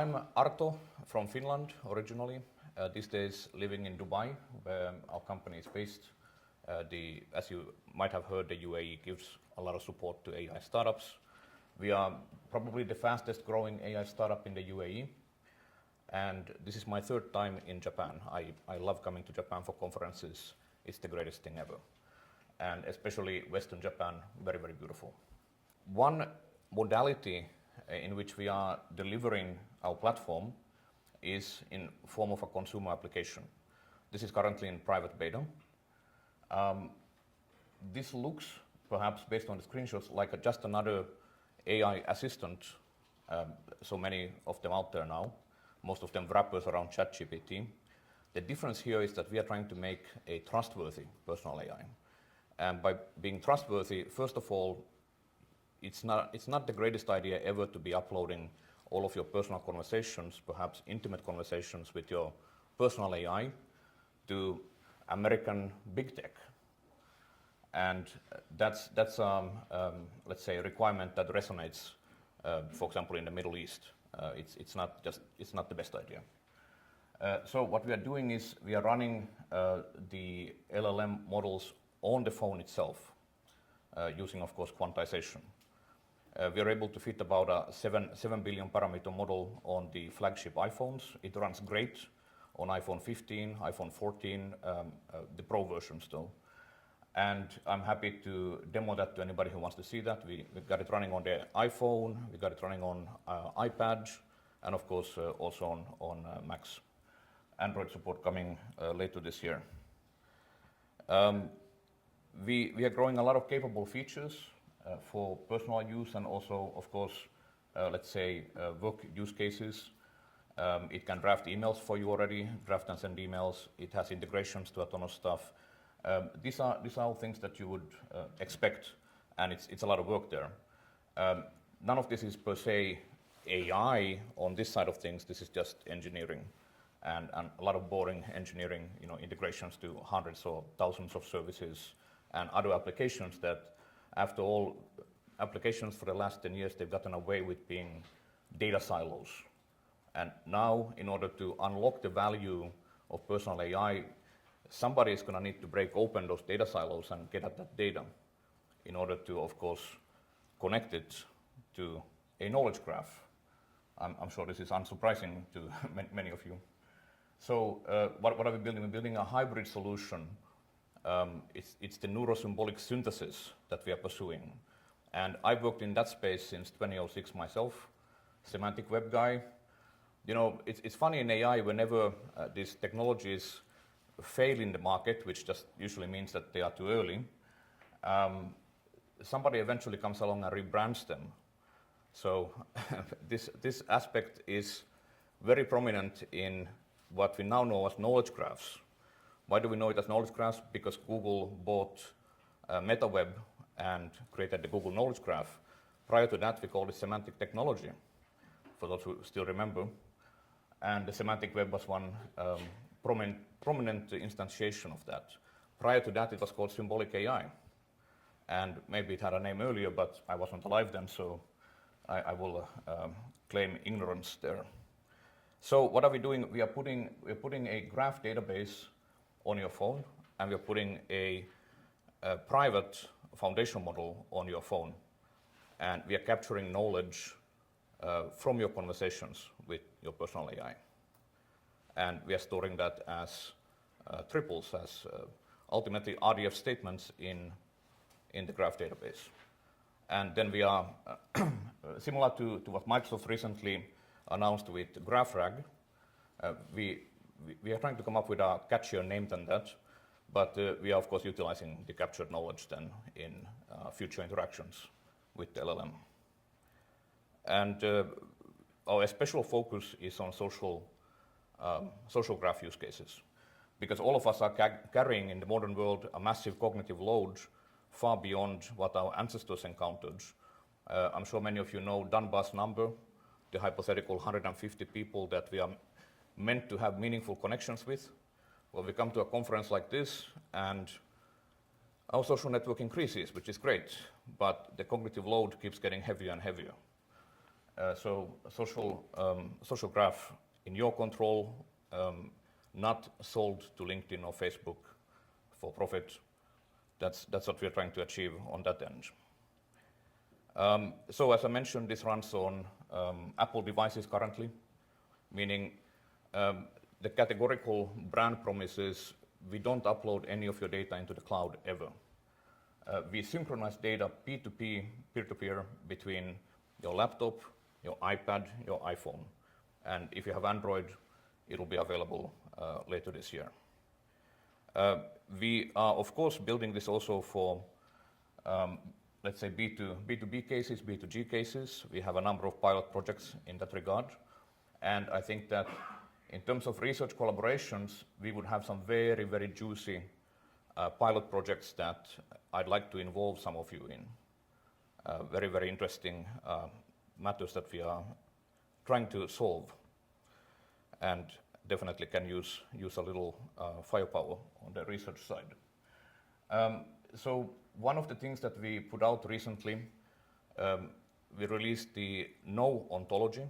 I'm Arto from Finland originally. These days living in Dubai, where our company is based. As you might have heard, the UAE gives a lot of support to AI startups. We are probably the fastest growing AI startup in the UAE. And this is my third time in Japan. I love coming to Japan for conferences. It's the greatest thing ever. And especially Western Japan, very, very beautiful. One modality in which we are delivering our platform is in form of a consumer application. This is currently in private beta. This looks, perhaps based on the screenshots, like just another AI assistant. So many of them out there now, most of them wrappers around ChatGPT. The difference here is that we are trying to make a trustworthy personal AI. And by being trustworthy, first of all, it's not the greatest idea ever to be uploading all of your personal conversations, perhaps intimate conversations with your personal AI, to American big tech. And that's let's say, a requirement that resonates, for example, in the Middle East. It's not the best idea. So what we are doing is we are running the LLM models on the phone itself, using, of course, quantization. We are able to fit about a 7 billion parameter model on the flagship iPhones. It runs great on iPhone 15, iPhone 14, the Pro version still. And I'm happy to demo that to anybody who wants to see that. We've got it running on the iPhone, we got it running on iPad, and of course also on Macs. Android support coming later this year. We are growing a lot of capable features for personal use and also, of course, let's say, work use cases. It can draft emails for you already, draft and send emails. It has integrations to a ton of stuff. These are all things that you would expect, and it's a lot of work there. None of this is per se AI on this side of things. This is just engineering and a lot of boring engineering, integrations to hundreds or thousands of services and other applications that, after all, applications for the last 10 years, they've gotten away with being data silos. And now, in order to unlock the value of personal AI, somebody is going to need to break open those data silos and get at that data in order to, of course, connect it to a knowledge graph. I'm sure this is unsurprising to many of you. So what are we building? We're building a hybrid solution. It's the neurosymbolic synthesis that we are pursuing. And I've worked in that space since 2006 myself, semantic web guy. It's funny in AI, whenever these technologies fail in the market, which just usually means that they are too early, somebody eventually comes along and rebrands them. So this aspect is very prominent in what we now know as knowledge graphs. Why do we know it as knowledge graphs? Because Google bought MetaWeb and created the Google Knowledge Graph. Prior to that, we called it semantic technology, for those who still remember. And the semantic web was one prominent instantiation of that. Prior to that, it was called symbolic AI. And maybe it had a name earlier, but I wasn't alive then, so I will claim ignorance there. So what are we doing? We're putting a graph database on your phone, and we're putting a private foundation model on your phone. And we are capturing knowledge from your conversations with your personal AI. And we are storing that as triples, as ultimately RDF statements in the graph database. And then we are, similar to what Microsoft recently announced with GraphRag, we are trying to come up with a catchier name than that, but we are, of course, utilizing the captured knowledge then in future interactions with the LLM. And our special focus is on social graph use cases, because all of us are carrying in the modern world a massive cognitive load far beyond what our ancestors encountered. I'm sure many of you know Dunbar's number, the hypothetical 150 people that we are meant to have meaningful connections with. Well, we come to a conference like this, and our social network increases, which is great, but the cognitive load keeps getting heavier and heavier. So social graph in your control, not sold to LinkedIn or Facebook for profit. That's what we're trying to achieve on that end. So as I mentioned, this runs on Apple devices currently, meaning the categorical brand promise is we don't upload any of your data into the cloud ever. We synchronize data P2P, peer-to-peer, between your laptop, your iPad, your iPhone. And if you have Android, it'll be available later this year. We are, of course, building this also for, let's say, B2B cases, B2G cases. We have a number of pilot projects in that regard. And I think that in terms of research collaborations, we would have some very, very juicy pilot projects that I'd like to involve some of you in. Very, very interesting matters that we are trying to solve, and definitely can use a little firepower on the research side. So one of the things that we put out recently, we released the Know ontology.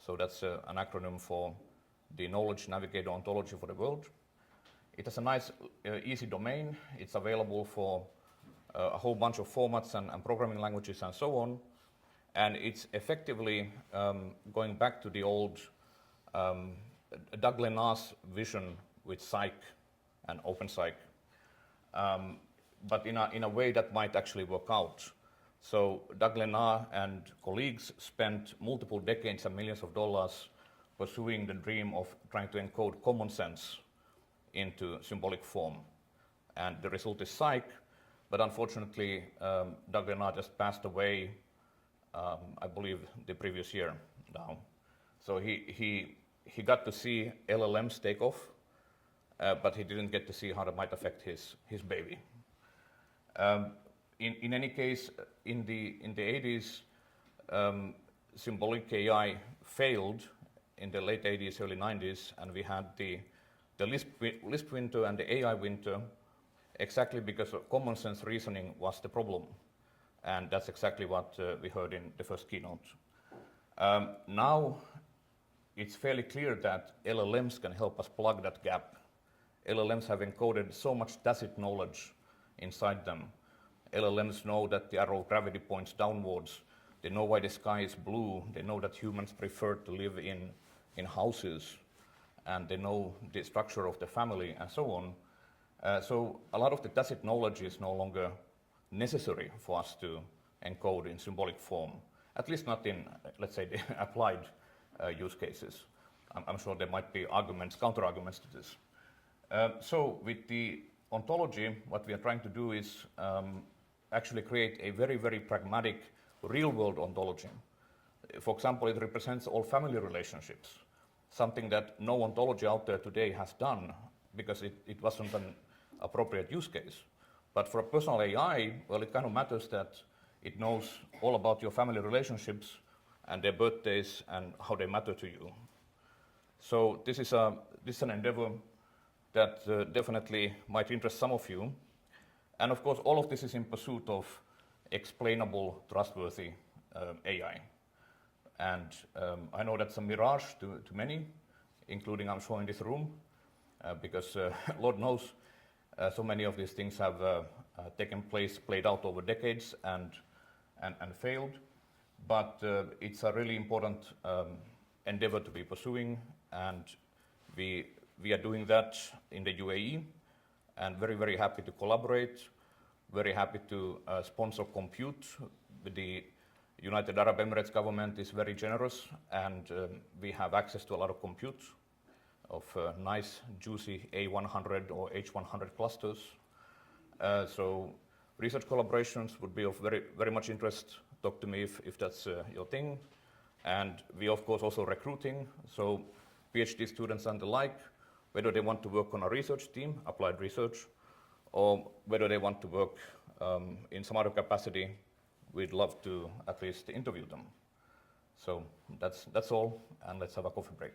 So that's an acronym for the Knowledge Navigator ontology for the world. It has a nice, easy domain. It's available for a whole bunch of formats and programming languages and so on. And it's effectively going back to the old Doug Lenard's vision with Psych and OpenPsych, but in a way that might actually work out. So Doug Lenard and colleagues spent multiple decades and millions of dollars pursuing the dream of trying to encode common sense into symbolic form. And the result is Psych, but unfortunately, Doug Lenard just passed away, I believe, the previous year now. So he got to see LLMs take off, but he didn't get to see how that might affect his baby. In any case, in the 80s, symbolic AI failed in the late 80s, early 90s, and we had the Lisp winter and the AI winter exactly because of common sense reasoning was the problem. And that's exactly what we heard in the first keynote. Now, it's fairly clear that LLMs can help us plug that gap. LLMs have encoded so much tacit knowledge inside them. LLMs know that the arrow of gravity points downwards. They know why the sky is blue. They know that humans prefer to live in houses. And they know the structure of the family and so on. So a lot of the tacit knowledge is no longer necessary for us to encode in symbolic form, at least not in, let's say, the applied use cases. I'm sure there might be arguments, counter-arguments to this. So with the ontology, what we are trying to do is actually create a very, very pragmatic real-world ontology. For example, it represents all family relationships, something that no ontology out there today has done because it wasn't an appropriate use case. But for a personal AI, well, it kind of matters that it knows all about your family relationships and their birthdays and how they matter to you. So this is an endeavor that definitely might interest some of you. And of course, all of this is in pursuit of explainable, trustworthy AI. And I know that's a mirage to many, including, I'm sure, in this room, because Lord knows so many of these things have taken place, played out over decades and failed. But it's a really important endeavor to be pursuing, and we are doing that in the UAE, and very, very happy to collaborate, very happy to sponsor compute. The United Arab Emirates government is very generous, and we have access to a lot of compute of nice, juicy A100 or H100 clusters. So research collaborations would be of very, very much interest. Talk to me if that's your thing. And we, of course, also recruiting. So PhD students and the like, whether they want to work on a research team, applied research, or whether they want to work in some other capacity, we'd love to at least interview them. So that's all, and let's have a coffee break.